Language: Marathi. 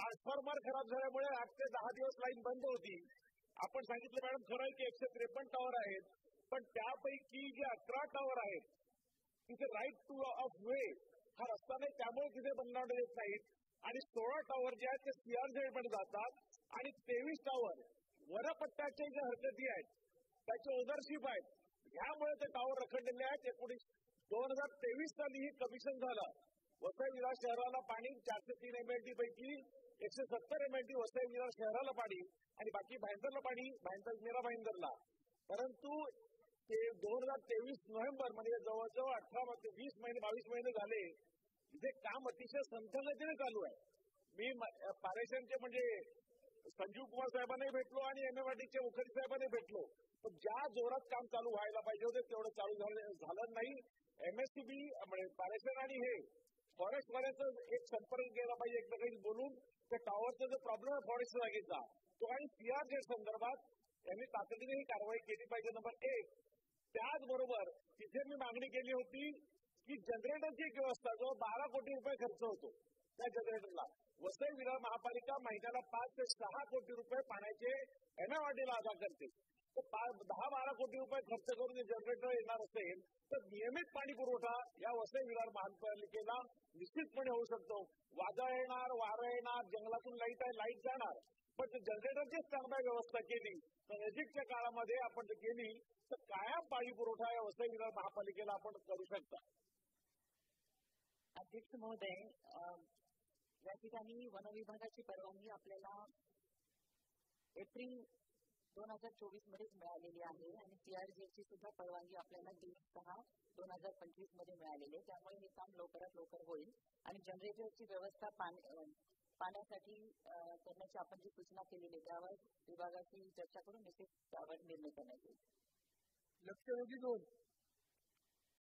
ट्रान्सफॉर्मर खराब झाल्यामुळे 8 ते 10 दिवस लाईन बंद होती. आपण सांगितलं मॅडम खरं आहे की 153 टॉवर आहेत, पण त्यापैकी जे 18 टॉवर आहेत तिथे राईट टू ऑफ वे हा रस्ता नाही, त्यामुळे तिथे बनवण्यात येत नाहीत. आणि 16 टॉवर जे आहेत ते सीआरझेड मध्ये जातात आणि 23 टॉवर वनपट्ट्याच्या ज्या हरकती आहेत त्याचे ओनरशिप आहेत, ह्यामुळे ते टॉवर रखडलेले आहेत. 2023 साली ही कमिशन झालं. वसई विरार शहराला पाणी 403 MLD पैकी 170 MLD वसई विरार शहराला पाणी आणि बाकी भाईंदरला पाणी, मीरा भाईंदरला. परंतु ते 2023 नोव्हेंबर म्हणजे जवळजवळ 18 ते 20 महिने 22 महिने झाले. इथे काम अतिशय संथगतीने चालू आहे. मी पारेषणचे म्हणजे संजीव कुमार साहेबांनाही भेटलो आणि MMRDचे मुखर्जी साहेबांनी भेटलो. पण ज्या जोरात काम चालू व्हायला पाहिजे होते तेवढं चालू झालं नाही. MSCB म्हणजे पारेषण आणि हे फॉरेस्ट वाल्याचं एक संपर्क केला पाहिजे, एकमेकांशी बोलून त्या टॉवरचा जो प्रॉब्लेम आहे फॉरेस्ट जागेचा तो आणि सीआरझेड संदर्भात यांनी तातडीने ही कारवाई केली पाहिजे. नंबर 1. त्याचबरोबर तिथे मी मागणी केली होती की जनरेटरची एक व्यवस्था जो 12 कोटी रुपये खर्च होतो त्या जनरेटरला वसई विरार महापालिका महिन्याला 5 ते 6 कोटी रुपये पाण्याचे MMRDला अदा करते. तर 10-12 कोटी रुपये खर्च करून जनरेटर येणार असेल तर नियमित पाणी पुरवठा या वसई विरार महापालिकेला निश्चितपणे होऊ शकतो. वादळ येणार, वारं येणार, जंगलातून लाईट आहे, लाईट जाणार, पण जनरेटरचीच चांगली व्यवस्था केली तर नजीकच्या काळामध्ये आपण जर केली तर कायम पाणी पुरवठा या वसई विरार महापालिकेला आपण करू शकता. अध्यक्ष महोदय, या ठिकाणी वन विभागाची परवानगी आपल्याला एप्रिल 2024 मध्येच मिळालेली आहे आणि सीआरझेडची सुद्धा परवानगी आपल्याला 3/6/2025 मध्ये मिळालेली आहे. त्यामुळे हे काम लवकरात लवकर होईल आणि जनरेटरची व्यवस्था पाण्यासाठी करण्याची आपण जी सूचना केलेली आहे त्यावर विभागाची चर्चा करून निश्चित त्यावर निर्णय करण्यात येईल. लक्षवेधी 2